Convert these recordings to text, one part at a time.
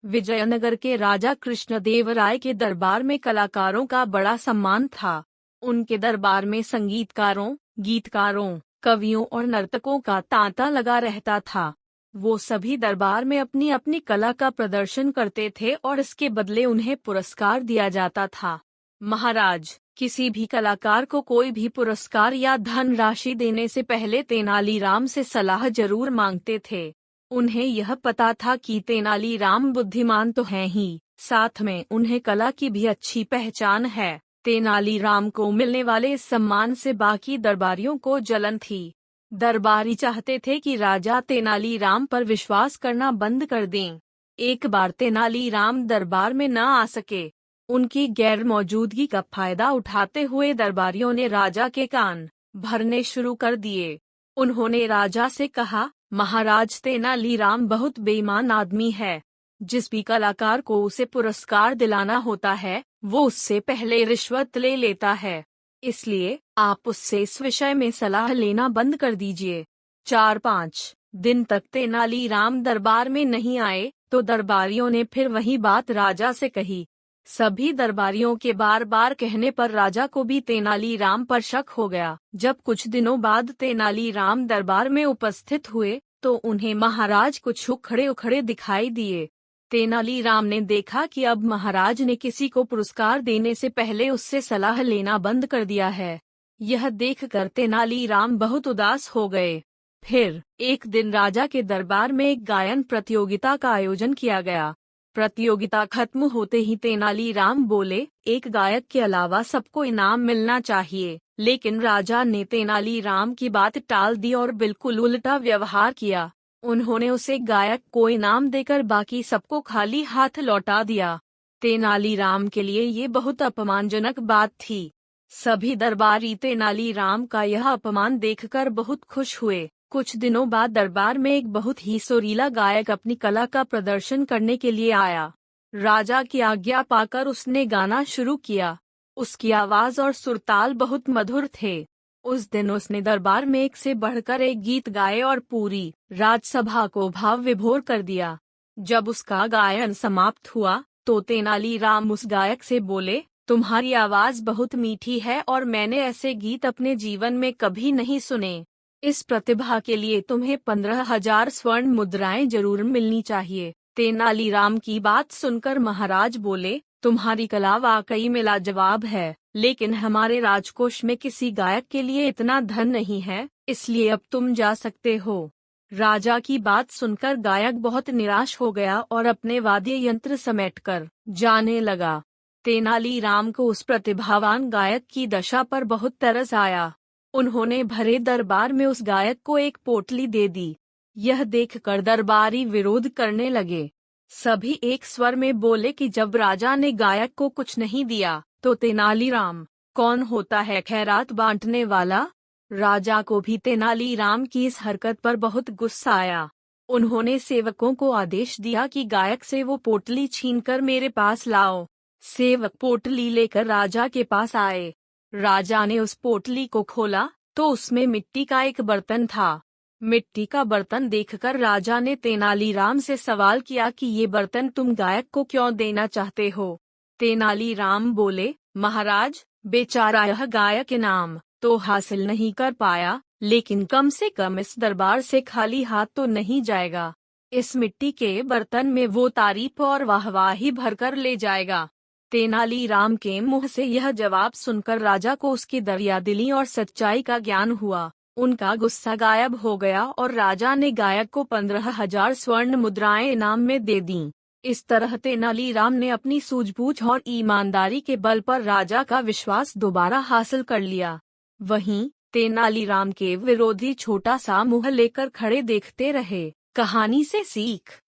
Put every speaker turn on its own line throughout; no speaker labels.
विजयनगर के राजा कृष्णदेवराय के दरबार में कलाकारों का बड़ा सम्मान था। उनके दरबार में संगीतकारों, गीतकारों, कवियों और नर्तकों का तांता लगा रहता था। वो सभी दरबार में अपनी अपनी कला का प्रदर्शन करते थे और इसके बदले उन्हें पुरस्कार दिया जाता था। महाराज किसी भी कलाकार को कोई भी पुरस्कार या धन राशि देने से पहले तेनालीराम से सलाह जरूर मांगते थे। उन्हें यह पता था कि तेनालीराम बुद्धिमान तो हैं ही, साथ में उन्हें कला की भी अच्छी पहचान है। तेनालीराम को मिलने वाले इस सम्मान से बाकी दरबारियों को जलन थी। दरबारी चाहते थे कि राजा तेनालीराम पर विश्वास करना बंद कर दें। एक बार तेनालीराम दरबार में न आ सके। उनकी गैर मौजूदगी का फायदा उठाते हुए दरबारियों ने राजा के कान भरने शुरू कर दिए। उन्होंने राजा से कहा, महाराज तेनालीराम बहुत बेईमान आदमी है। जिस भी कलाकार को उसे पुरस्कार दिलाना होता है, वो उससे पहले रिश्वत ले लेता है। इसलिए आप उससे इस विषय में सलाह लेना बंद कर दीजिए। 4-5 दिन तक तेनालीराम दरबार में नहीं आए तो दरबारियों ने फिर वही बात राजा से कही। सभी दरबारियों के बार बार कहने पर राजा को भी तेनालीराम पर शक हो गया। जब कुछ दिनों बाद तेनालीराम दरबार में उपस्थित हुए तो उन्हें महाराज कुछ उखड़े उखड़े दिखाई दिए। तेनालीराम ने देखा कि अब महाराज ने किसी को पुरस्कार देने से पहले उससे सलाह लेना बंद कर दिया है। यह देखकर तेनालीराम बहुत उदास हो गए। फिर एक दिन राजा के दरबार में एक गायन प्रतियोगिता का आयोजन किया गया। प्रतियोगिता खत्म होते ही तेनालीराम बोले, एक गायक के अलावा सबको इनाम मिलना चाहिए। लेकिन राजा ने तेनालीराम की बात टाल दी और बिल्कुल उल्टा व्यवहार किया। उन्होंने उसे गायक को इनाम देकर बाकी सबको खाली हाथ लौटा दिया। तेनालीराम के लिए ये बहुत अपमानजनक बात थी। सभी दरबारी तेनालीराम का यह अपमान देखकर बहुत खुश हुए। कुछ दिनों बाद दरबार में एक बहुत ही सुरीला गायक अपनी कला का प्रदर्शन करने के लिए आया। राजा की आज्ञा पाकर उसने गाना शुरू किया। उसकी आवाज और सुरताल बहुत मधुर थे। उस दिन उसने दरबार में एक से बढ़कर एक गीत गाए और पूरी राजसभा को भाव विभोर कर दिया। जब उसका गायन समाप्त हुआ तो तेनालीराम उस गायक से बोले, तुम्हारी आवाज बहुत मीठी है और मैंने ऐसे गीत अपने जीवन में कभी नहीं सुने। इस प्रतिभा के लिए तुम्हें 15,000 स्वर्ण मुद्राएं जरूर मिलनी चाहिए। तेनालीराम की बात सुनकर महाराज बोले, तुम्हारी कला वाकई में लाजवाब है, लेकिन हमारे राजकोष में किसी गायक के लिए इतना धन नहीं है, इसलिए अब तुम जा सकते हो। राजा की बात सुनकर गायक बहुत निराश हो गया और अपने वाद्य यंत्र समेटकर जाने लगा। तेनालीराम को उस प्रतिभावान गायक की दशा पर बहुत तरस आया। उन्होंने भरे दरबार में उस गायक को एक पोटली दे दी। यह देखकर दरबारी विरोध करने लगे। सभी एक स्वर में बोले कि जब राजा ने गायक को कुछ नहीं दिया तो तेनालीराम कौन होता है खैरात बांटने वाला। राजा को भी तेनालीराम की इस हरकत पर बहुत गुस्सा आया। उन्होंने सेवकों को आदेश दिया कि गायक से वो पोटली छीनकर मेरे पास लाओ। सेवक पोटली लेकर राजा के पास आए। राजा ने उस पोटली को खोला तो उसमें मिट्टी का एक बर्तन था। मिट्टी का बर्तन देखकर राजा ने तेनालीराम से सवाल किया कि ये बर्तन तुम गायक को क्यों देना चाहते हो। तेनालीराम बोले, महाराज, बेचारा यह गायक इनाम तो हासिल नहीं कर पाया, लेकिन कम से कम इस दरबार से खाली हाथ तो नहीं जाएगा। इस मिट्टी के बर्तन में वो तारीफ और वाहवाही भरकर ले जाएगा। तेनालीराम के मुंह से यह जवाब सुनकर राजा को उसकी दरियादिली और सच्चाई का ज्ञान हुआ। उनका गुस्सा गायब हो गया और राजा ने गायक को 15,000 स्वर्ण मुद्राएं इनाम में दे दीं। इस तरह तेनालीराम ने अपनी सूझबूझ और ईमानदारी के बल पर राजा का विश्वास दोबारा हासिल कर लिया। वहीं तेनालीराम के विरोधी छोटा सा मुंह लेकर खड़े देखते रहे। कहानी से सीख।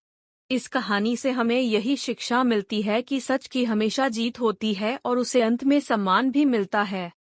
इस कहानी से हमें यही शिक्षा मिलती है कि सच की हमेशा जीत होती है और उसे अंत में सम्मान भी मिलता है।